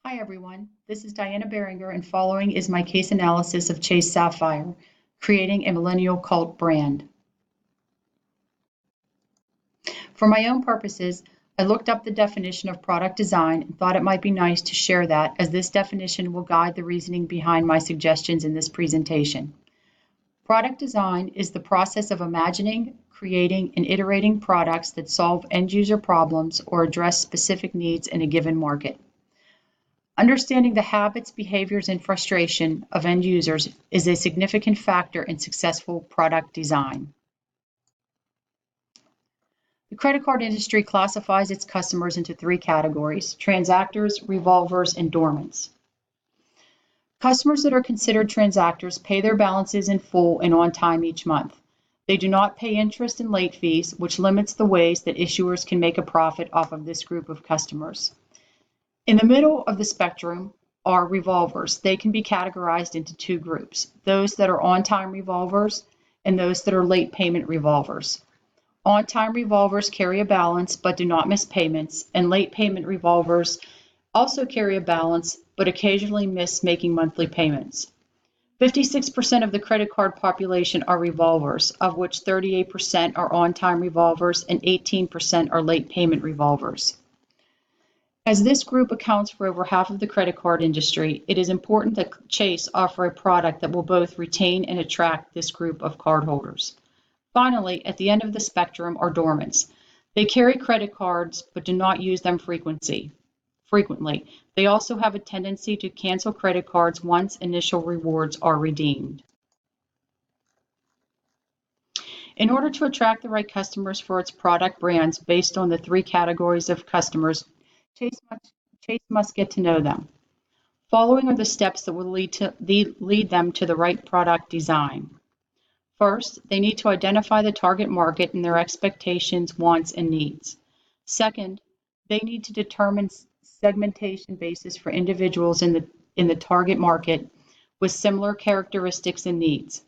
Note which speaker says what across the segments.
Speaker 1: Hi everyone, this is Diana Berringer and following is my case analysis of Chase Sappire, creating a millennial cult brand. For my own purposes, I looked up the definition of product design and thought it might be nice to share that as this definition will guide the reasoning behind my suggestions in this presentation. Product design is the process of imagining, creating, and iterating products that solve end-user problems or address specific needs in a given market. Understanding the habits, behaviors, and frustration of end users is a significant factor in successful product design. The credit card industry classifies its customers into three categories: transactors, revolvers, and dormants. Customers that are considered transactors pay their balances in full and on time each month. They do not pay interest and late fees, which limits the ways that issuers can make a profit off of this group of customers. In the middle of the spectrum are revolvers. They can be categorized into two groups: those that are on-time revolvers and those that are late payment revolvers. On-time revolvers carry a balance but do not miss payments, and late payment revolvers also carry a balance but occasionally miss making monthly payments. 56% of the credit card population are revolvers, of which 38% are on-time revolvers and 18% are late payment revolvers. As this group accounts for over half of the credit card industry, it is important that Chase offer a product that will both retain and attract this group of cardholders. Finally, at the end of the spectrum are dormants. They carry credit cards but do not use them frequently. They also have a tendency to cancel credit cards once initial rewards are redeemed. In order to attract the right customers for its product brands based on the three categories of customers, Chase must get to know them. Following are the steps that will lead them to the right product design. First, they need to identify the target market and their expectations, wants, and needs. Second, they need to determine segmentation basis for individuals in the target market with similar characteristics and needs.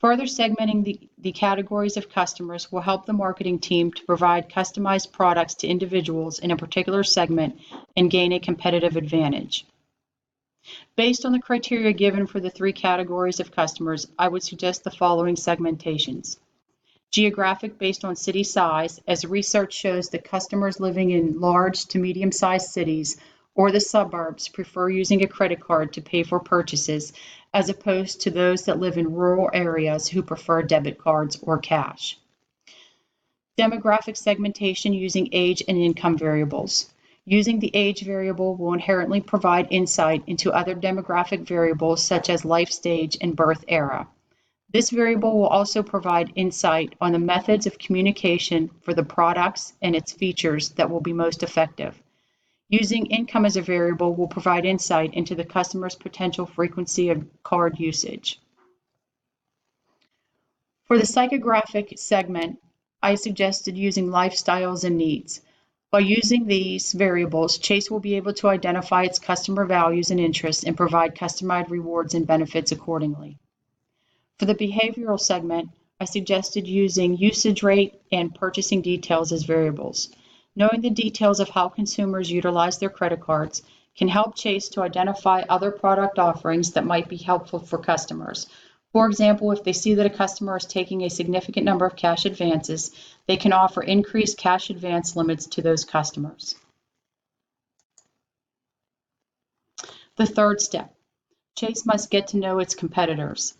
Speaker 1: Further segmenting the categories of customers will help the marketing team to provide customized products to individuals in a particular segment and gain a competitive advantage. Based on the criteria given for the three categories of customers, I would suggest the following segmentations. Geographic based on city size, as research shows that customers living in large to medium-sized cities or the suburbs prefer using a credit card to pay for purchases as opposed to those that live in rural areas who prefer debit cards or cash. Demographic segmentation using age and income variables. Using the age variable will inherently provide insight into other demographic variables such as life stage and birth era. This variable will also provide insight on the methods of communication for the products and its features that will be most effective. Using income as a variable will provide insight into the customer's potential frequency of card usage. For the psychographic segment, I suggested using lifestyles and needs. By using these variables, Chase will be able to identify its customer values and interests and provide customized rewards and benefits accordingly. For the behavioral segment, I suggested using usage rate and purchasing details as variables. Knowing the details of how consumers utilize their credit cards can help Chase to identify other product offerings that might be helpful for customers. For example, if they see that a customer is taking a significant number of cash advances, they can offer increased cash advance limits to those customers. The third step, Chase must get to know its competitors.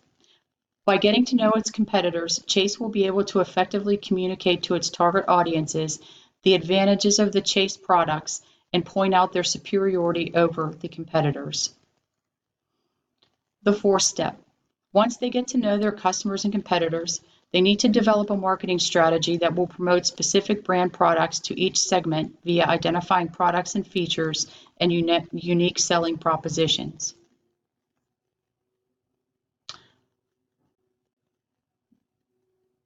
Speaker 1: By getting to know its competitors, Chase will be able to effectively communicate to its target audiences the advantages of the Chase products and point out their superiority over the competitors. The fourth step. Once they get to know their customers and competitors, they need to develop a marketing strategy that will promote specific brand products to each segment via identifying products and features and unique selling propositions.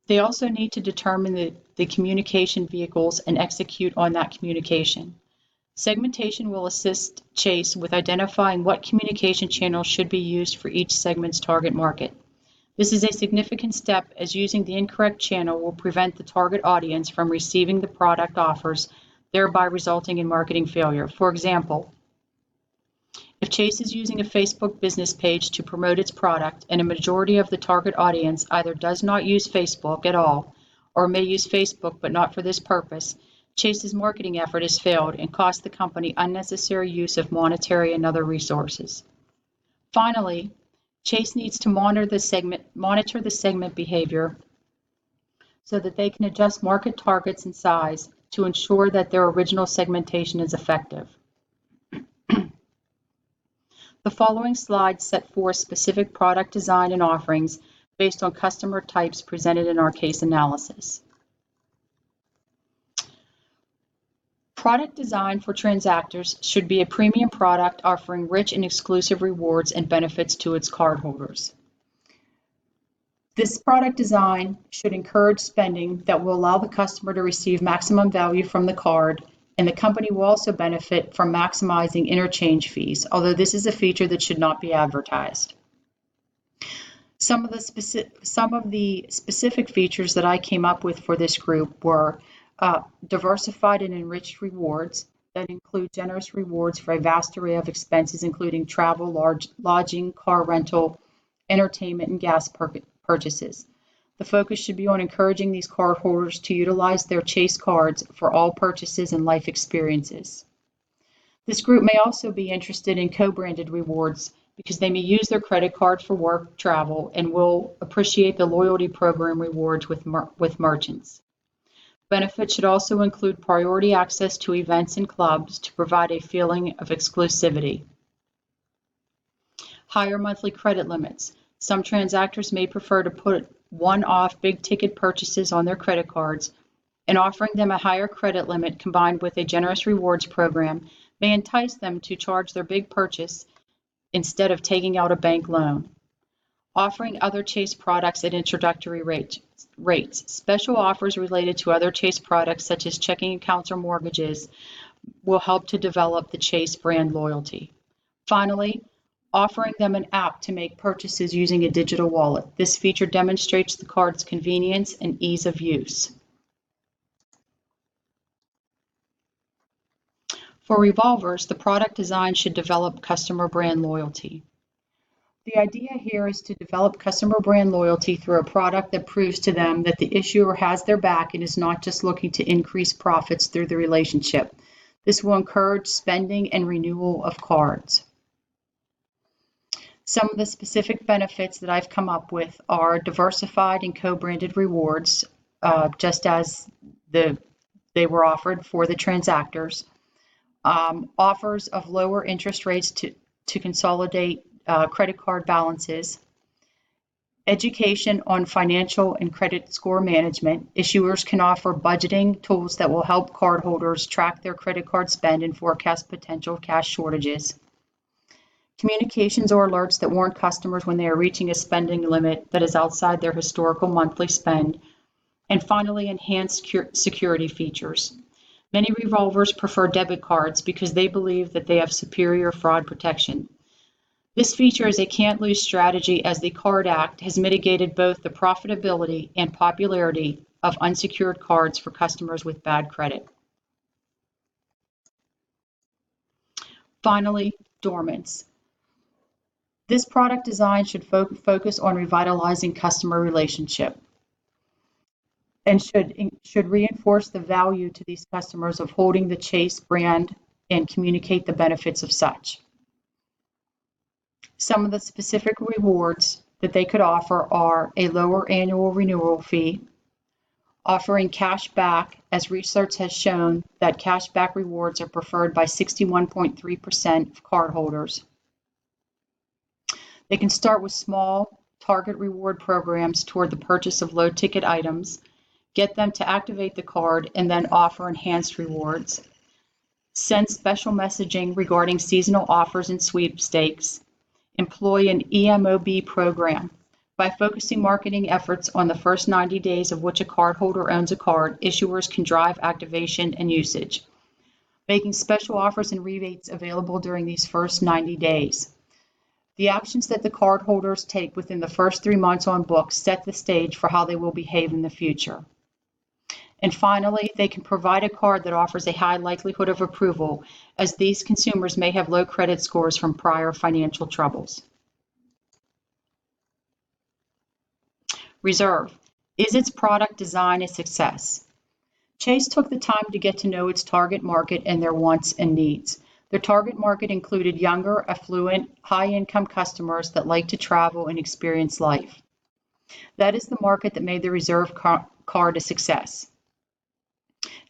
Speaker 1: They also need to determine the communication vehicles and execute on that communication. Segmentation will assist Chase with identifying what communication channels should be used for each segment's target market. This is a significant step as using the incorrect channel will prevent the target audience from receiving the product offers, thereby resulting in marketing failure. For example, If Chase is using a Facebook business page to promote its product and a majority of the target audience either does not use Facebook at all or may use Facebook but not for this purpose, Chase's marketing effort has failed and cost the company unnecessary use of monetary and other resources. Finally, Chase needs to monitor the segment behavior so that they can adjust market targets and size to ensure that their original segmentation is effective. The following slides set forth specific product design and offerings based on customer types presented in our case analysis. Product design for transactors should be a premium product offering rich and exclusive rewards and benefits to its cardholders. This product design should encourage spending that will allow the customer to receive maximum value from the card, and the company will also benefit from maximizing interchange fees, although this is a feature that should not be advertised. Some of the specific features that I came up with for this group were diversified and enriched rewards that include generous rewards for a vast array of expenses, including travel, lodging, car rental, entertainment, and gas purchases. The focus should be on encouraging these cardholders to utilize their Chase cards for all purchases and life experiences. This group may also be interested in co-branded rewards because they may use their credit card for work travel and will appreciate the loyalty program rewards with merchants. Benefits should also include priority access to events and clubs to provide a feeling of exclusivity. Higher monthly credit limits. Some transactors may prefer to put one-off big-ticket purchases on their credit cards, and offering them a higher credit limit combined with a generous rewards program may entice them to charge their big purchase instead of taking out a bank loan. Offering other Chase products at introductory rates. Special offers related to other Chase products such as checking accounts or mortgages will help to develop the Chase brand loyalty. Finally, offering them an app to make purchases using a digital wallet. This feature demonstrates the card's convenience and ease of use. For revolvers, the product design should develop customer brand loyalty. The idea here is to develop customer brand loyalty through a product that proves to them that the issuer has their back and is not just looking to increase profits through the relationship. This will encourage spending and renewal of cards. Some of the specific benefits that I've come up with are diversified and co-branded rewards, just as they were offered for the transactors. Offers of lower interest rates to consolidate credit card balances. Education on financial and credit score management. Issuers can offer budgeting tools that will help cardholders track their credit card spend and forecast potential cash shortages. Communications or alerts that warn customers when they are reaching a spending limit that is outside their historical monthly spend. And finally, enhanced security features. Many revolvers prefer debit cards because they believe that they have superior fraud protection. This feature is a can't-lose strategy as the CARD Act has mitigated both the profitability and popularity of unsecured cards for customers with bad credit. Finally, dormants. This product design should focus on revitalizing customer relationship and should reinforce the value to these customers of holding the Chase brand and communicate the benefits of such. Some of the specific rewards that they could offer are a lower annual renewal fee, offering cash back, as research has shown that cash back rewards are preferred by 61.3% of cardholders. They can start with small target reward programs toward the purchase of low ticket items, get them to activate the card, and then offer enhanced rewards. Send special messaging regarding seasonal offers and sweepstakes. Employ an EMOB program. By focusing marketing efforts on the first 90 days of which a cardholder owns a card, issuers can drive activation and usage. Making special offers and rebates available during these first 90 days. The actions that the cardholders take within the first 3 months on book set the stage for how they will behave in the future. And finally, they can provide a card that offers a high likelihood of approval, as these consumers may have low credit scores from prior financial troubles. Reserve. Is its product design a success? Chase took the time to get to know its target market and their wants and needs. Their target market included younger, affluent, high-income customers that like to travel and experience life. That is the market that made the Reserve card a success.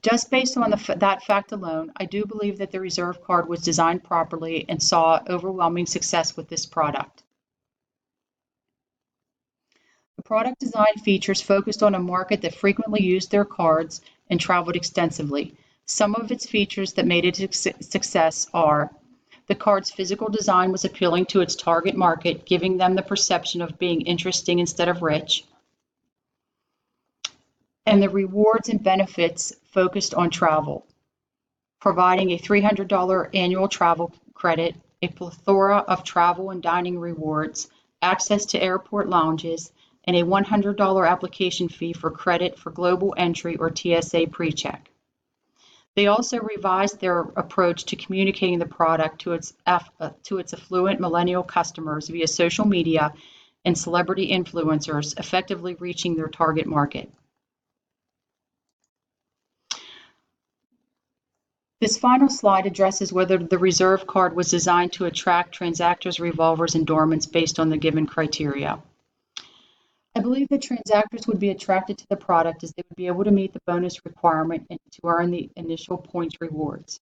Speaker 1: Just based on that fact alone, I do believe that the Reserve card was designed properly and saw overwhelming success with this product. The product design features focused on a market that frequently used their cards and traveled extensively. Some of its features that made it a success are: the card's physical design was appealing to its target market, giving them the perception of being interesting instead of rich. And the rewards and benefits focused on travel, providing a $300 annual travel credit, a plethora of travel and dining rewards, access to airport lounges, and a $100 application fee for credit for global entry or TSA PreCheck. They also revised their approach to communicating the product to its affluent millennial customers via social media and celebrity influencers, effectively reaching their target market. This final slide addresses whether the Reserve card was designed to attract transactors, revolvers, and dormants based on the given criteria. I believe that transactors would be attracted to the product as they would be able to meet the bonus requirement and to earn the initial points rewards.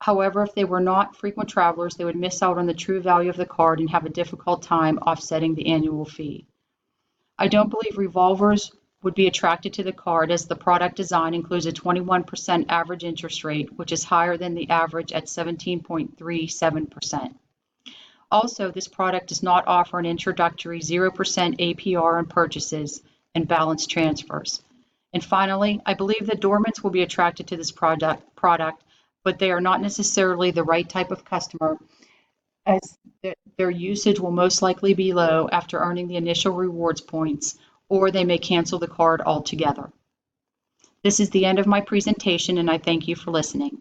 Speaker 1: However, if they were not frequent travelers, they would miss out on the true value of the card and have a difficult time offsetting the annual fee. I don't believe revolvers would be attracted to the card, as the product design includes a 21% average interest rate, which is higher than the average at 17.37%. Also, this product does not offer an introductory 0% APR on purchases and balance transfers. And finally, I believe that dormants will be attracted to this product, but they are not necessarily the right type of customer, as their usage will most likely be low after earning the initial rewards points, or they may cancel the card altogether. This is the end of my presentation, and I thank you for listening.